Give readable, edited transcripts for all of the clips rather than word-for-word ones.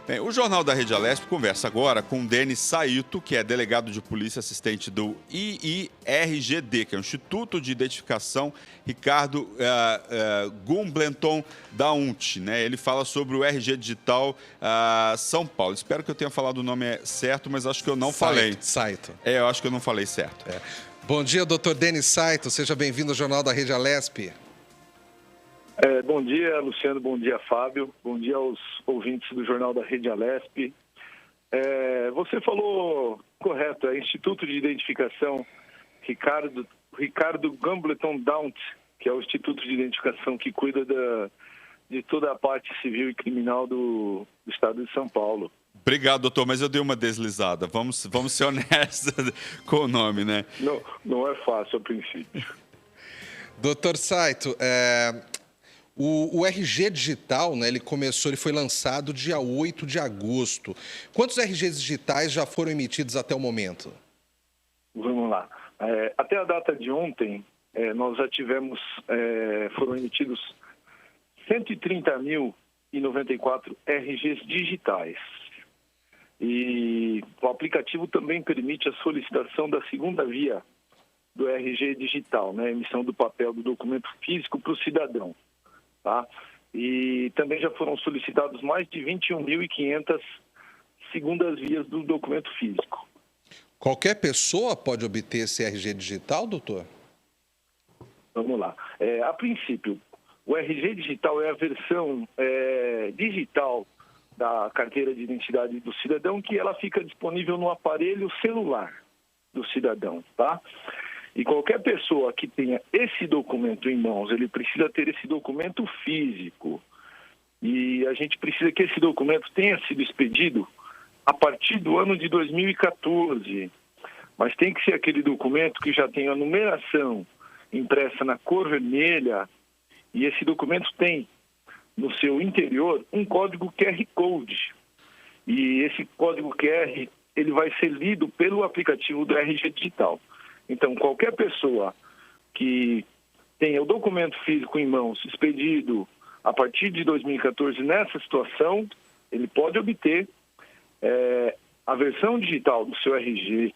Bem, o Jornal da Rede Alesp conversa agora com Denis Saito, que é delegado de polícia assistente do IIRGD, que é o Instituto de Identificação Ricardo Gumbleton da UNT, né? Ele fala sobre o RG Digital São Paulo. Espero que eu tenha falado o nome certo, mas acho que eu não falei. Saito. Eu acho que eu não falei certo. Bom dia, doutor Denis Saito. Seja bem-vindo ao Jornal da Rede Alesp. Bom dia, Luciano. Bom dia, Fábio. Bom dia aos ouvintes do Jornal da Rede Alesp. Você falou correto, é Instituto de Identificação Ricardo Gumbleton Daunt, que é o Instituto de Identificação que cuida de toda a parte civil e criminal do Estado de São Paulo. Obrigado, doutor, mas eu dei uma deslizada. Vamos ser honestos com o nome, né? Não é fácil a princípio. Doutor Saito, o RG Digital, né, ele foi lançado dia 8 de agosto. Quantos RGs digitais já foram emitidos até o momento? Vamos lá. Até a data de ontem, nós já foram emitidos 130.094 RGs digitais. E o aplicativo também permite a solicitação da segunda via do RG digital, né, a emissão do papel do documento físico para o cidadão. Tá? E também já foram solicitados mais de 21.500 segundas vias do documento físico. Qualquer pessoa pode obter esse RG digital, doutor? Vamos lá. A princípio, o RG digital é a versão digital da carteira de identidade do cidadão, que ela fica disponível no aparelho celular do cidadão, tá? E qualquer pessoa que tenha esse documento em mãos, ele precisa ter esse documento físico. E a gente precisa que esse documento tenha sido expedido a partir do ano de 2014. Mas tem que ser aquele documento que já tem a numeração impressa na cor vermelha. E esse documento tem no seu interior um código QR Code. E esse código QR, ele vai ser lido pelo aplicativo do RG Digital. Então, qualquer pessoa que tenha o documento físico em mãos expedido a partir de 2014 nessa situação, ele pode obter a versão digital do seu RG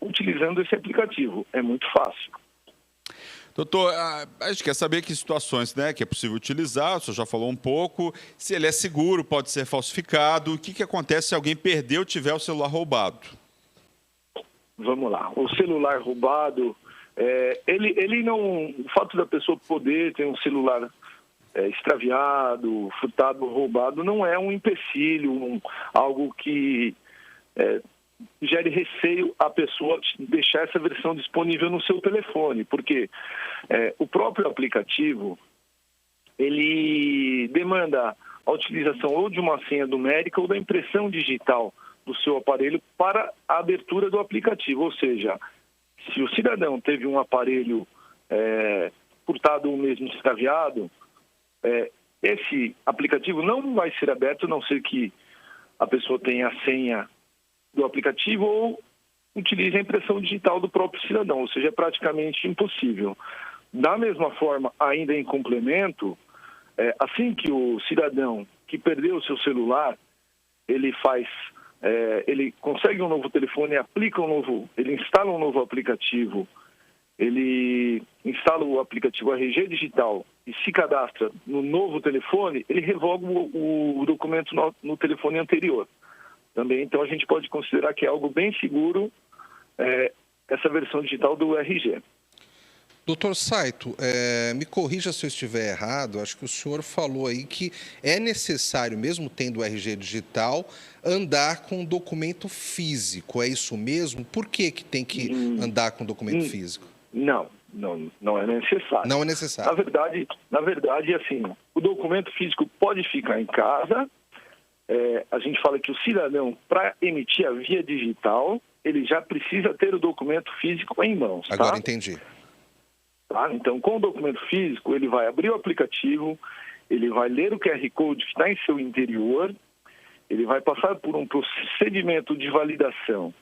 utilizando esse aplicativo. É muito fácil. Doutor, a gente quer saber que situações, né, que é possível utilizar, o senhor já falou um pouco, se ele é seguro, pode ser falsificado, o que acontece se alguém perdeu ou tiver o celular roubado? Vamos lá. O celular roubado, ele não... O fato da pessoa poder ter um celular extraviado, furtado, roubado, não é um empecilho, algo que gere receio a pessoa deixar essa versão disponível no seu telefone, porque o próprio aplicativo, ele demanda a utilização ou de uma senha numérica ou da impressão digital do seu aparelho para a abertura do aplicativo. Ou seja, se o cidadão teve um aparelho furtado ou mesmo extraviado, esse aplicativo não vai ser aberto, a não ser que a pessoa tenha a senha do aplicativo ou utilize a impressão digital do próprio cidadão, ou seja, é praticamente impossível. Da mesma forma, ainda em complemento, assim que o cidadão que perdeu o seu celular, ele consegue um novo telefone, ele instala um novo aplicativo, ele instala o aplicativo RG Digital e se cadastra no novo telefone, ele revoga o documento no telefone anterior. Também, então, a gente pode considerar que é algo bem seguro essa versão digital do RG. Doutor Saito, me corrija se eu estiver errado, acho que o senhor falou aí que é necessário, mesmo tendo o RG digital, andar com documento físico, é isso mesmo? Por que tem que andar com documento físico? Não é necessário. Não é necessário. Na verdade, assim, o documento físico pode ficar em casa. A gente fala que o cidadão, para emitir a via digital, ele já precisa ter o documento físico em mãos. Agora entendi. Tá? Então, com o documento físico, ele vai abrir o aplicativo, ele vai ler o QR Code que está em seu interior, ele vai passar por um procedimento de validação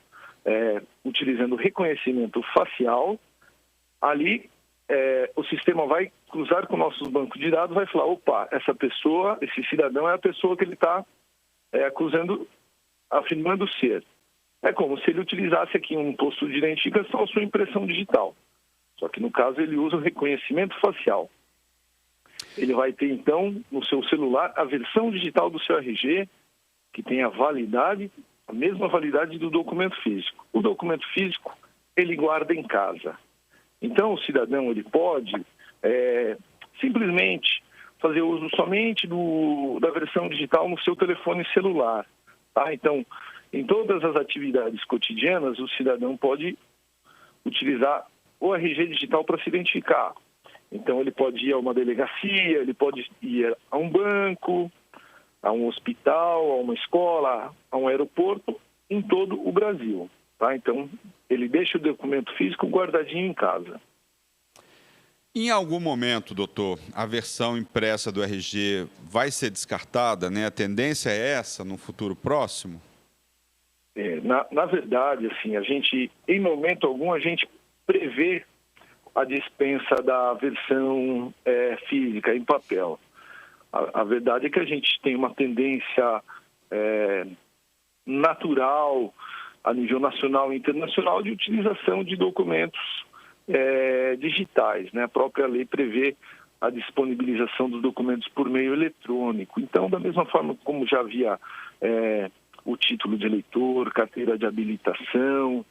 utilizando reconhecimento facial. Ali, o sistema vai cruzar com nossos bancos de dados, vai falar, opa, essa pessoa, esse cidadão é a pessoa que ele está afirmando ser. É como se ele utilizasse aqui um posto de identificação a sua impressão digital. Só que, no caso, ele usa o reconhecimento facial. Ele vai ter, então, no seu celular, a versão digital do seu RG, que tem a mesma validade do documento físico. O documento físico, ele guarda em casa. Então, o cidadão ele pode simplesmente fazer uso somente da versão digital no seu telefone celular. Tá? Então, em todas as atividades cotidianas, o cidadão pode utilizar o RG digital para se identificar. Então, ele pode ir a uma delegacia, ele pode ir a um banco, a um hospital, a uma escola, a um aeroporto, em todo o Brasil. Tá? Então, ele deixa o documento físico guardadinho em casa. Em algum momento, doutor, a versão impressa do RG vai ser descartada, né? A tendência é essa no futuro próximo? Na verdade, assim, em momento algum, a gente prevê a dispensa da versão física em papel. A verdade é que a gente tem uma tendência natural a nível nacional e internacional de utilização de documentos digitais, né? A própria lei prevê a disponibilização dos documentos por meio eletrônico. Então, da mesma forma como já havia o título de eleitor, carteira de habilitação,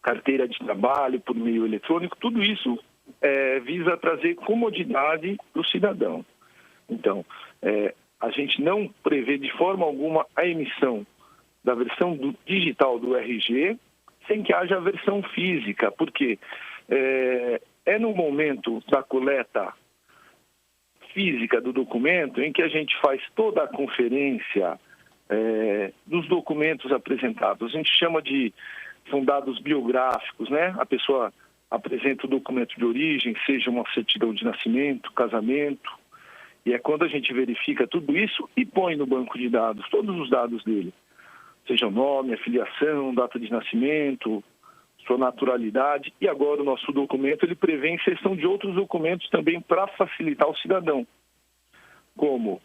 carteira de trabalho por meio eletrônico, tudo isso visa trazer comodidade para o cidadão. Então, a gente não prevê de forma alguma a emissão da versão digital do RG sem que haja a versão física, porque no momento da coleta física do documento em que a gente faz toda a conferência dos documentos apresentados. A gente chama são dados biográficos, né? A pessoa apresenta o documento de origem, seja uma certidão de nascimento, casamento, e é quando a gente verifica tudo isso e põe no banco de dados todos os dados dele, seja o nome, a filiação, data de nascimento, sua naturalidade, e agora o nosso documento ele prevê a inserção de outros documentos também para facilitar o cidadão, como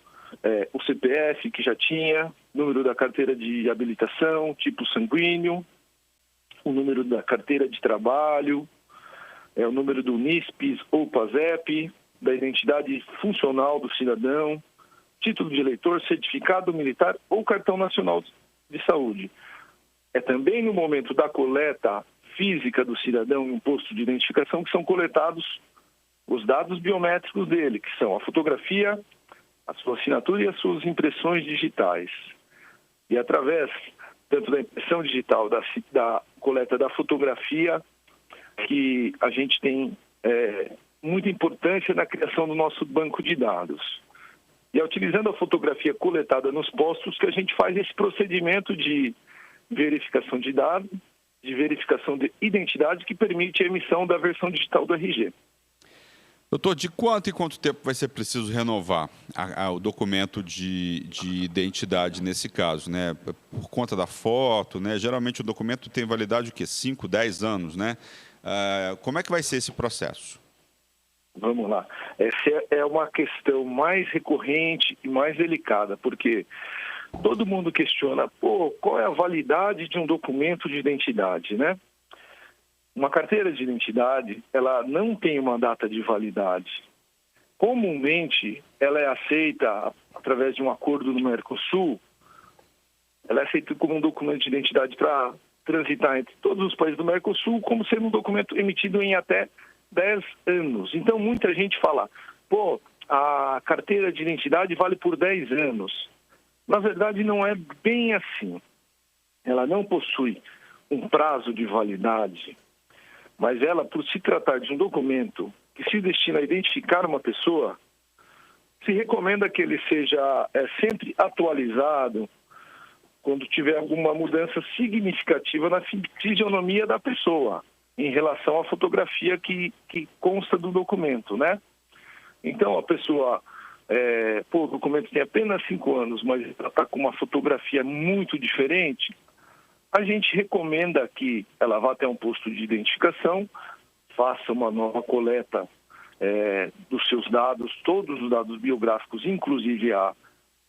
o CPF, que já tinha, número da carteira de habilitação, tipo sanguíneo, o número da carteira de trabalho, o número do NISPES ou PASEP, da identidade funcional do cidadão, título de eleitor, certificado militar ou cartão nacional de saúde. É também no momento da coleta física do cidadão em um posto de identificação que são coletados os dados biométricos dele, que são a fotografia, a sua assinatura e as suas impressões digitais. E através tanto da impressão digital, da coleta da fotografia, que a gente tem muita importância na criação do nosso banco de dados. E é utilizando a fotografia coletada nos postos que a gente faz esse procedimento de verificação de dados, de verificação de identidade, que permite a emissão da versão digital do RG. Doutor, de quanto em quanto tempo vai ser preciso renovar o documento de identidade nesse caso, né? Por conta da foto, né? Geralmente o documento tem validade o quê? 5, 10 anos, né? Como é que vai ser esse processo? Vamos lá. Essa é uma questão mais recorrente e mais delicada, porque todo mundo questiona, qual é a validade de um documento de identidade, né? Uma carteira de identidade, ela não tem uma data de validade. Comumente, ela é aceita através de um acordo do Mercosul, ela é aceita como um documento de identidade para transitar entre todos os países do Mercosul, como sendo um documento emitido em até 10 anos. Então, muita gente fala, a carteira de identidade vale por 10 anos. Na verdade, não é bem assim. Ela não possui um prazo de validade, mas ela, por se tratar de um documento que se destina a identificar uma pessoa, se recomenda que ele seja sempre atualizado quando tiver alguma mudança significativa na fisionomia da pessoa, em relação à fotografia que consta do documento, né? Então, a pessoa, o documento tem apenas 5 anos, mas ela está com uma fotografia muito diferente, a gente recomenda que ela vá até um posto de identificação, faça uma nova coleta dos seus dados, todos os dados biográficos, inclusive a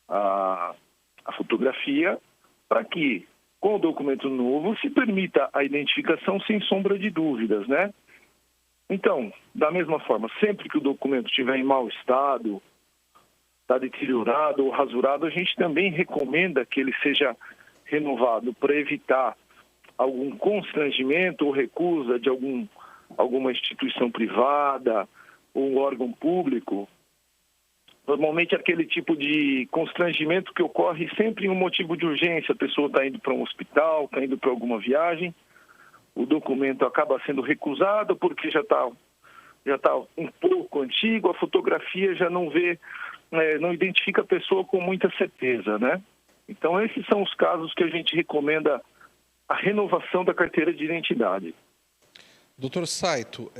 a fotografia, para que, com o documento novo, se permita a identificação sem sombra de dúvidas, né? Então, da mesma forma, sempre que o documento estiver em mau estado, está deteriorado ou rasurado, a gente também recomenda que ele seja renovado para evitar algum constrangimento ou recusa de alguma instituição privada ou um órgão público. Normalmente aquele tipo de constrangimento que ocorre sempre em um motivo de urgência. A pessoa está indo para um hospital, está indo para alguma viagem, o documento acaba sendo recusado porque já tá um pouco antigo, a fotografia já não identifica a pessoa com muita certeza, né? Então esses são os casos que a gente recomenda a renovação da carteira de identidade. Doutor Saito,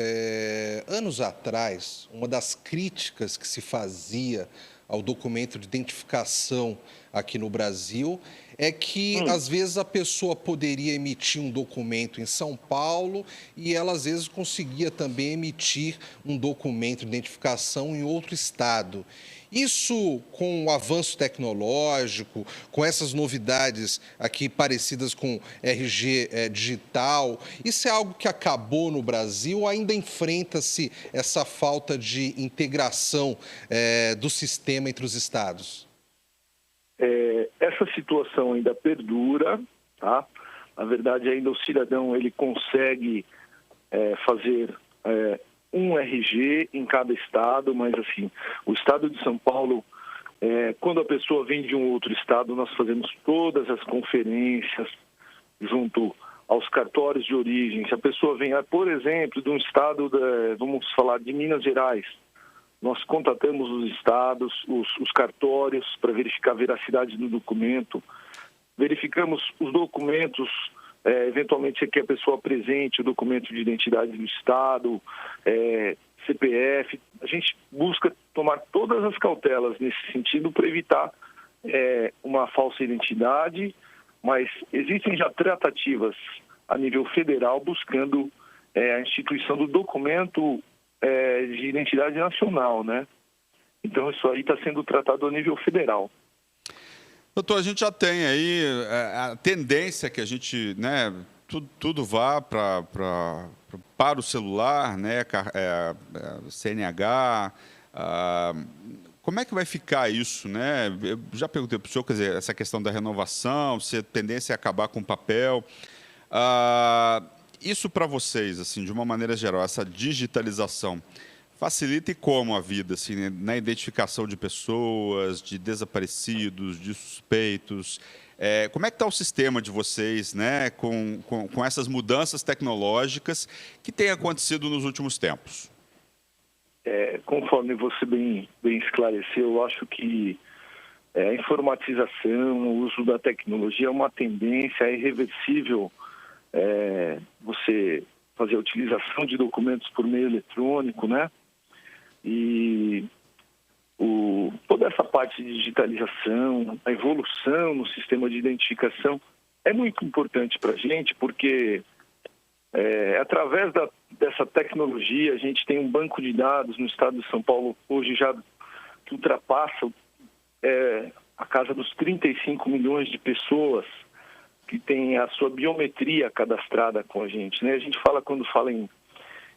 anos atrás, uma das críticas que se fazia ao documento de identificação aqui no Brasil é que, às vezes, a pessoa poderia emitir um documento em São Paulo e ela, às vezes, conseguia também emitir um documento de identificação em outro estado. Isso, com o avanço tecnológico, com essas novidades aqui parecidas com RG digital, isso é algo que acabou no Brasil ou ainda enfrenta-se essa falta de integração do sistema entre os estados? Essa situação ainda perdura, tá? Na verdade, ainda o cidadão ele consegue fazer um RG em cada estado, mas assim, o estado de São Paulo, quando a pessoa vem de um outro estado, nós fazemos todas as conferências junto aos cartórios de origem. Se a pessoa vem, por exemplo, de um estado, vamos falar de Minas Gerais, nós contatamos os estados, os cartórios para verificar a veracidade do documento, verificamos os documentos, eventualmente se quer a pessoa apresente o documento de identidade do estado, CPF. A gente busca tomar todas as cautelas nesse sentido para evitar uma falsa identidade, mas existem já tratativas a nível federal buscando a instituição do documento de identidade nacional, né? Então isso aí está sendo tratado a nível federal. Doutor, a gente já tem aí a tendência que a gente, né, tudo vá para o celular, né, CNH. Como é que vai ficar isso, né? Eu já perguntei para o senhor, quer dizer, essa questão da renovação, se a tendência é acabar com o papel. Isso para vocês, assim, de uma maneira geral, essa digitalização, facilita e como a vida, assim, na identificação de pessoas, de desaparecidos, de suspeitos? Como é que está o sistema de vocês, né, com essas mudanças tecnológicas que têm acontecido nos últimos tempos? Conforme você bem esclareceu, eu acho que a informatização, o uso da tecnologia é uma tendência irreversível. Você fazer a utilização de documentos por meio eletrônico, né? E toda essa parte de digitalização, a evolução no sistema de identificação é muito importante para a gente, porque através dessa tecnologia a gente tem um banco de dados no estado de São Paulo hoje já que ultrapassa a casa dos 35 milhões de pessoas que tem a sua biometria cadastrada com a gente, né? A gente fala, quando fala em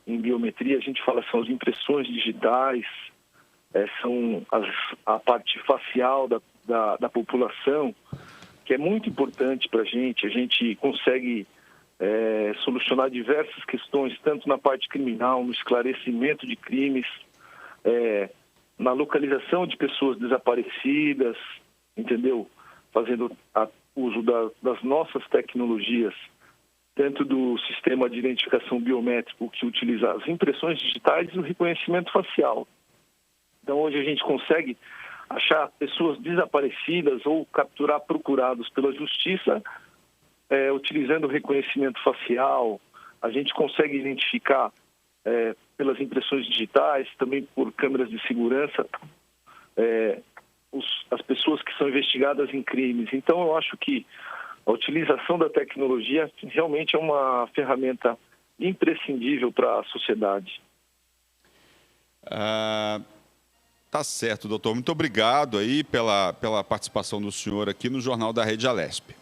biometria, a gente fala são as impressões digitais, são a parte facial da população, que é muito importante para a gente consegue solucionar diversas questões, tanto na parte criminal, no esclarecimento de crimes, na localização de pessoas desaparecidas, entendeu? Fazendo uso das nossas tecnologias, tanto do sistema de identificação biométrico que utiliza as impressões digitais e o reconhecimento facial. Então, hoje a gente consegue achar pessoas desaparecidas ou capturar procurados pela justiça utilizando o reconhecimento facial. A gente consegue identificar pelas impressões digitais, também por câmeras de segurança, as pessoas que são investigadas em crimes. Então, eu acho que a utilização da tecnologia realmente é uma ferramenta imprescindível para a sociedade. Tá certo, doutor. Muito obrigado aí pela participação do senhor aqui no Jornal da Rede Alesp.